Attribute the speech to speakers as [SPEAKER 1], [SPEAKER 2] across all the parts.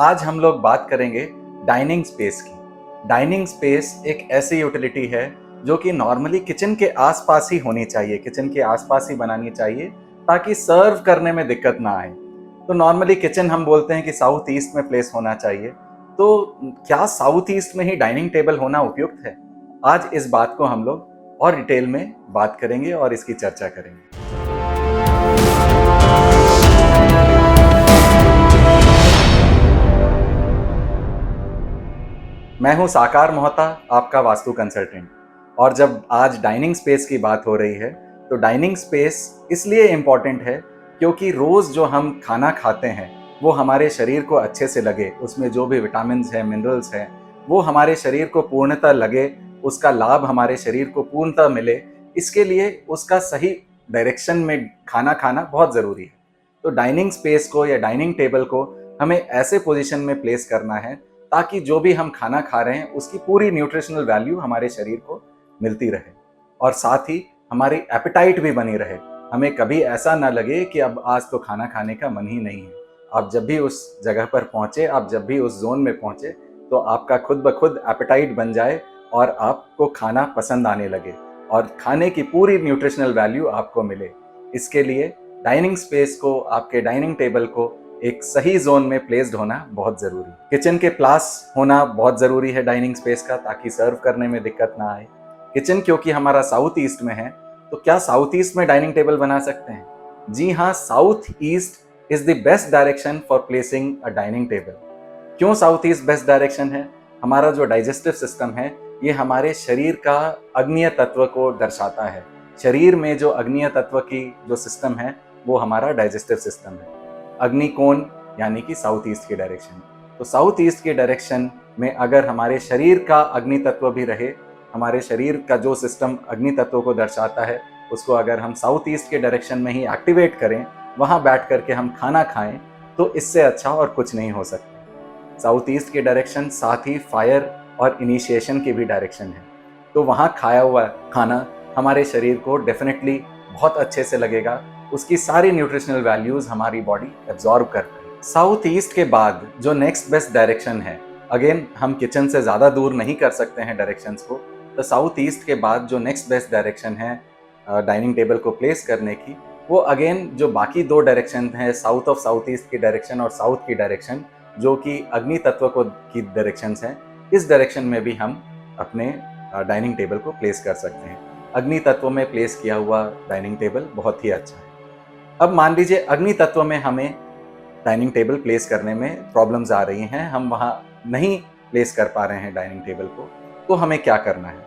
[SPEAKER 1] आज हम लोग बात करेंगे डाइनिंग स्पेस की। डाइनिंग स्पेस एक ऐसी यूटिलिटी है जो कि नॉर्मली किचन के आसपास ही होनी चाहिए, किचन के आसपास ही बनानी चाहिए ताकि सर्व करने में दिक्कत ना आए। तो नॉर्मली किचन हम बोलते हैं कि साउथ ईस्ट में प्लेस होना चाहिए। तो क्या साउथ ईस्ट में ही डाइनिंग टेबल होना उपयुक्त है? आज इस बात को हम लोग और डिटेल में बात करेंगे और इसकी चर्चा करेंगे। मैं हूं साकार मोहता, आपका वास्तु कंसल्टेंट। और जब आज डाइनिंग स्पेस की बात हो रही है तो डाइनिंग स्पेस इसलिए इम्पॉर्टेंट है क्योंकि रोज़ जो हम खाना खाते हैं वो हमारे शरीर को अच्छे से लगे, उसमें जो भी विटामिन हैं, मिनरल्स हैं, वो हमारे शरीर को पूर्णतः लगे, उसका लाभ हमारे शरीर को पूर्णतः मिले। इसके लिए उसका सही डायरेक्शन में खाना खाना बहुत ज़रूरी है। तो डाइनिंग स्पेस को या डाइनिंग टेबल को हमें ऐसे पोजीशन में प्लेस करना है ताकि जो भी हम खाना खा रहे हैं उसकी पूरी न्यूट्रिशनल वैल्यू हमारे शरीर को मिलती रहे और साथ ही हमारी एपेटाइट भी बनी रहे। हमें कभी ऐसा ना लगे कि अब आज तो खाना खाने का मन ही नहीं है। आप जब भी उस जगह पर पहुंचे, आप जब भी उस जोन में पहुंचे, तो आपका खुद ब खुद एपेटाइट बन जाए और आपको खाना पसंद आने लगे और खाने की पूरी न्यूट्रिशनल वैल्यू आपको मिले। इसके लिए डाइनिंग स्पेस को, आपके डाइनिंग टेबल को एक सही जोन में प्लेस्ड होना बहुत जरूरी है। किचन के पास होना बहुत जरूरी है डाइनिंग स्पेस का, ताकि सर्व करने में दिक्कत ना आए। किचन क्योंकि हमारा साउथ ईस्ट में है, तो क्या साउथ ईस्ट में डाइनिंग टेबल बना सकते हैं? जी हाँ, south east is the best direction for placing a dining table. क्यों साउथ ईस्ट बेस्ट डायरेक्शन है? हमारा जो डाइजेस्टिव सिस्टम है ये हमारे शरीर का अग्नीय तत्व को दर्शाता है। शरीर में जो अग्नीय तत्व की जो सिस्टम है वो हमारा डाइजेस्टिव सिस्टम है। अग्नि कोण यानी कि साउथ ईस्ट की डायरेक्शन। तो साउथ ईस्ट की डायरेक्शन में अगर हमारे शरीर का अग्नि तत्व भी रहे, हमारे शरीर का जो सिस्टम अग्नि तत्व को दर्शाता है उसको अगर हम साउथ ईस्ट के डायरेक्शन में ही एक्टिवेट करें, वहां बैठ करके हम खाना खाएं, तो इससे अच्छा और कुछ नहीं हो सकता। साउथ ईस्ट की डायरेक्शन साथ ही फायर और इनिशिएशन की भी डायरेक्शन है। तो वहाँ खाया हुआ खाना हमारे शरीर को डेफिनेटली बहुत अच्छे से लगेगा, उसकी सारी न्यूट्रिशनल वैल्यूज हमारी बॉडी एब्जॉर्ब करती है। साउथ ईस्ट के बाद जो नेक्स्ट बेस्ट डायरेक्शन है, अगेन हम किचन से ज़्यादा दूर नहीं कर सकते हैं डायरेक्शंस को, तो साउथ ईस्ट के बाद जो नेक्स्ट बेस्ट डायरेक्शन है डाइनिंग टेबल को प्लेस करने की, वो अगेन जो बाकी दो डायरेक्शन हैं, साउथ ऑफ साउथ ईस्ट की डायरेक्शन और साउथ की डायरेक्शन, जो कि अग्नि तत्व को की डायरेक्शंस हैं, इस डायरेक्शन में भी हम अपने डाइनिंग टेबल को प्लेस कर सकते हैं। अग्नि तत्व में प्लेस किया हुआ डाइनिंग टेबल बहुत ही अच्छा है। अब मान लीजिए अग्नि तत्व में हमें डाइनिंग टेबल प्लेस करने में प्रॉब्लम्स आ रही हैं, हम वहाँ नहीं प्लेस कर पा रहे हैं डाइनिंग टेबल को, तो हमें क्या करना है?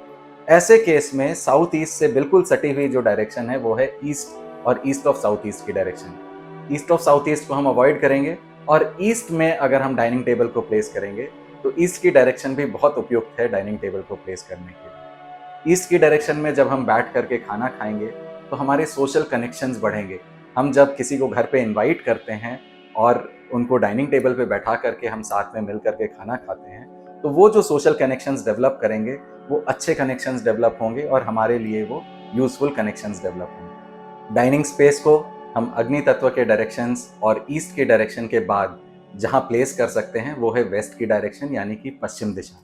[SPEAKER 1] ऐसे केस में साउथ ईस्ट से बिल्कुल सटी हुई जो डायरेक्शन है वो है ईस्ट और ईस्ट ऑफ साउथ ईस्ट की direction. East of south east को हम अवॉइड करेंगे और ईस्ट में अगर हम डाइनिंग टेबल को प्लेस करेंगे तो ईस्ट की डायरेक्शन भी बहुत उपयुक्त है डाइनिंग टेबल को प्लेस करने के लिए। ईस्ट की डायरेक्शन में जब हम बैठ करके खाना खाएंगे तो हमारे सोशल कनेक्शंस बढ़ेंगे। हम जब किसी को घर पे इनवाइट करते हैं और उनको डाइनिंग टेबल पे बैठा करके हम साथ में मिल करके खाना खाते हैं, तो वो जो सोशल कनेक्शंस डेवलप करेंगे वो अच्छे कनेक्शंस डेवलप होंगे और हमारे लिए वो यूजफुल कनेक्शंस डेवलप होंगे। डाइनिंग स्पेस को हम अग्नि तत्व के डायरेक्शंस और ईस्ट के डायरेक्शन के बाद जहाँ प्लेस कर सकते हैं वो है वेस्ट की डायरेक्शन, यानी कि पश्चिम दिशा।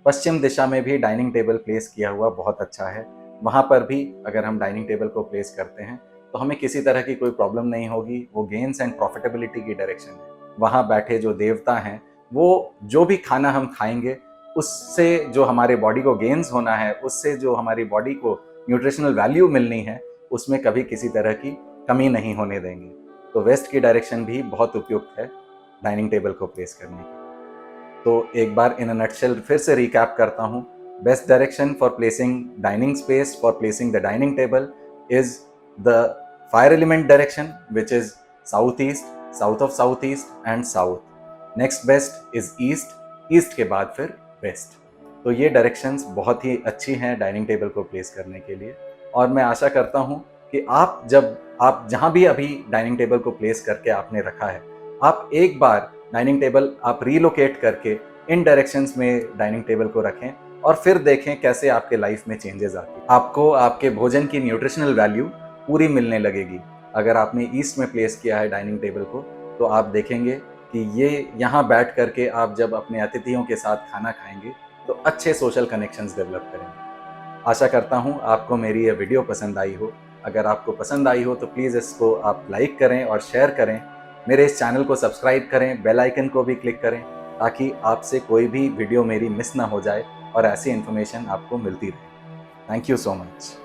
[SPEAKER 1] पश्चिम दिशा में भी डाइनिंग टेबल प्लेस किया हुआ बहुत अच्छा है। वहाँ पर भी अगर हम डाइनिंग टेबल को प्लेस करते हैं तो हमें किसी तरह की कोई प्रॉब्लम नहीं होगी। वो गेन्स एंड प्रॉफिटेबिलिटी की डायरेक्शन है। वहाँ बैठे जो देवता हैं वो जो भी खाना हम खाएंगे उससे जो हमारे बॉडी को गेन्स होना है, उससे जो हमारी बॉडी को न्यूट्रिशनल वैल्यू मिलनी है, उसमें कभी किसी तरह की कमी नहीं होने देंगे। तो वेस्ट की डायरेक्शन भी बहुत उपयुक्त है डाइनिंग टेबल को प्लेस करने की। तो एक बार इन अ नटशेल फिर से रिकैप करता हूँ। Best direction for placing dining space, for placing the dining table is the fire element direction which is south east, south of south east and south. Next best is east, east के बाद फिर waste. तो ये directions बहुत ही अच्छी हैं dining table को place करने के लिए। और मैं आशा करता हूँ कि आप जहाँ भी अभी डाइनिंग टेबल को प्लेस करके आपने रखा है, आप एक बार डाइनिंग टेबल आप रीलोकेट करके इन डायरेक्शंस में डाइनिंग टेबल को रखें और फिर देखें कैसे आपके लाइफ में चेंजेस आती हैं। आपको आपके भोजन की न्यूट्रिशनल वैल्यू पूरी मिलने लगेगी। अगर आपने ईस्ट में प्लेस किया है डाइनिंग टेबल को, तो आप देखेंगे कि ये यहाँ बैठ करके आप जब अपने अतिथियों के साथ खाना खाएंगे तो अच्छे सोशल कनेक्शंस डेवलप करेंगे। आशा करता हूँ आपको मेरी ये वीडियो पसंद आई हो। अगर आपको पसंद आई हो तो प्लीज़ इसको आप लाइक करें और शेयर करें। मेरे इस चैनल को सब्सक्राइब करें, बेल आइकन को भी क्लिक करें ताकि आपसे कोई भी वीडियो मेरी मिस ना हो जाए और ऐसी इन्फॉर्मेशन आपको मिलती रहे। Thank you so much.